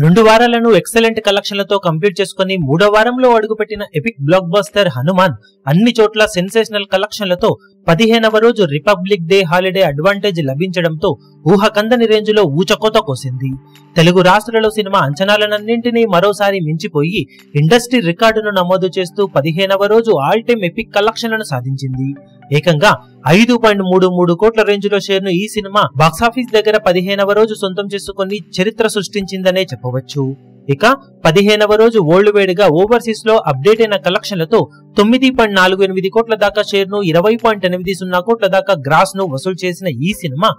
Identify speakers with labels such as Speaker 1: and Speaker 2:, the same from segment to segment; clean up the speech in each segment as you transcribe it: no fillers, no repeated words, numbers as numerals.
Speaker 1: 2 వారాలను excellent కలెక్షన్లతో complete చేసుకుని 3వ వారంలో అడుగుపెట్టిన ఎపిక్ బ్లాక్ బస్టర్ హనుమాన్ అన్ని చోట్ల సెన్సేషనల్ కలెక్షన్లతో 15వ రోజు రిపబ్లిక్ డే హాలిడే అడ్వాంటేజ్ లభించడంతో ఊహకందని రేంజ్లో ఊచకోత కోసింది. తెలుగు రాష్ట్రాలలో సినిమా అంచనాలన్నింటినీ మరోసారి మించిపోయి ఇండస్ట్రీ రికార్డును నమోదు చేస్తూ 15వ రోజు ఆల్ టైమ్ ఎపిక్ కలెక్షన్లను సాధించింది. ఏకంగా 5.33 కోట్ల రేంజ్లో షేర్ను ఈ సినిమా బాక్సాఫీస్ దగ్గర 15వ రోజు సొంతం చేసుకుని చరిత్ర సృష్టించిందనే చెప్పవచ్చు. ఇక 15వ రోజు వరల్డ్ వైడ్ గా ఓవర్సీస్ లో అప్డేట్ అయిన కలెక్షన్లతో 9.48 కోట్ల దాకా షేర్ను 20.80 కోట్ల దాకా గ్రాస్ ను వసూలు చేసిన ఈ సినిమా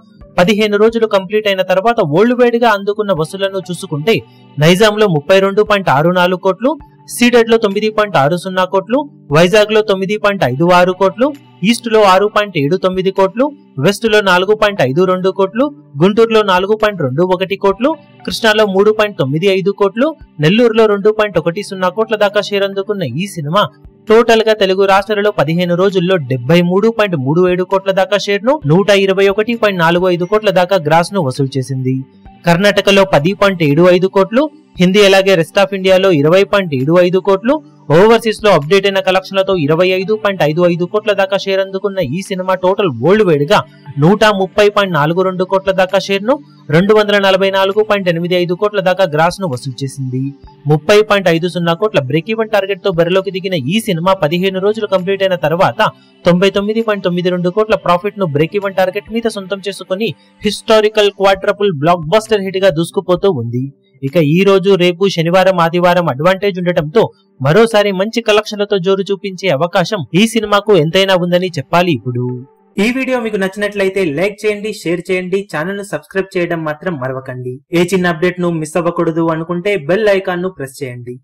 Speaker 1: 15 రోజులు కంప్లీట్ అయిన తర్వాత వరల్డ్ వైడ్ గా అందుకున్న వసూళ్లను చూసుకుంటే నైజాం లో 32.64 కోట్లు, సీడెడ్ లో 9.60 కోట్లు, వైజాగ్ లో 9.56 కోట్లు, ఈస్ట్ లో 6.79 కోట్లు, వెస్ట్ లో 4.52 కోట్లు, గుంటూరులో 4.21 కోట్లు, కృష్ణాలో 3.95 కోట్లు, నెల్లూరులో 2.10 కోట్ల దాకా షేర్ అందుకున్న ఈ సినిమా టోటల్ గా తెలుగు రాష్ట్రాలలో 15 రోజుల్లో 73.37 కోట్ల దాకా షేర్ ను 121.45 కోట్ల దాకా గ్రాస్ ను వసూలు చేసింది. కర్ణాటకలో 10.75 కోట్లు, హిందీ అలాగే రెస్ట్ ఆఫ్ ఇండియాలో 20.75 కోట్లు, ఓవర్సీస్ లో అప్డేట్ అయిన కలెక్షన్లతో 25.55 కోట్ల దాకా షేర్ అందుకున్న ఈ సినిమా టోటల్ వరల్డ్ వైడ్ గా 130.42 కోట్ల దాకా షేర్ ను 244.85 కోట్ల దాకా గ్రాస్ ను వసూలు చేసింది. 30.50 కోట్ల బ్రేక్ ఈవెన్ టార్గెట్ తో బరిలోకి దిగిన ఈ సినిమా 15 రోజులు కంప్లీట్ అయిన తర్వాత 99.92 కోట్ల ప్రాఫిట్ ను బ్రేక్ ఈవెన్ టార్గెట్ మీద సొంతం చేసుకుని historical quadruple block buster hit గా దూసుకుపోతూ ఉంది. ఇక ఈ రోజు, రేపు, శనివారం, ఆదివారం అడ్వాంటేజ్ ఉండటంతో మరోసారి మంచి కలెక్షన్లతో జోరు చూపించే అవకాశం ఈ సినిమాకు ఎంతైనా ఉందని చెప్పాలి. ఇప్పుడు ఈ వీడియో మీకు నచ్చినట్లయితే లైక్ చేయండి, షేర్ చేయండి, ఛానల్ ను సబ్స్క్రైబ్ చేయడం మాత్రం మరవకండి. ఏ చిన్న అప్డేట్ ను మిస్ అవ్వకూడదు అనుకుంటే బెల్ ఐకాన్ ను ప్రెస్ చేయండి.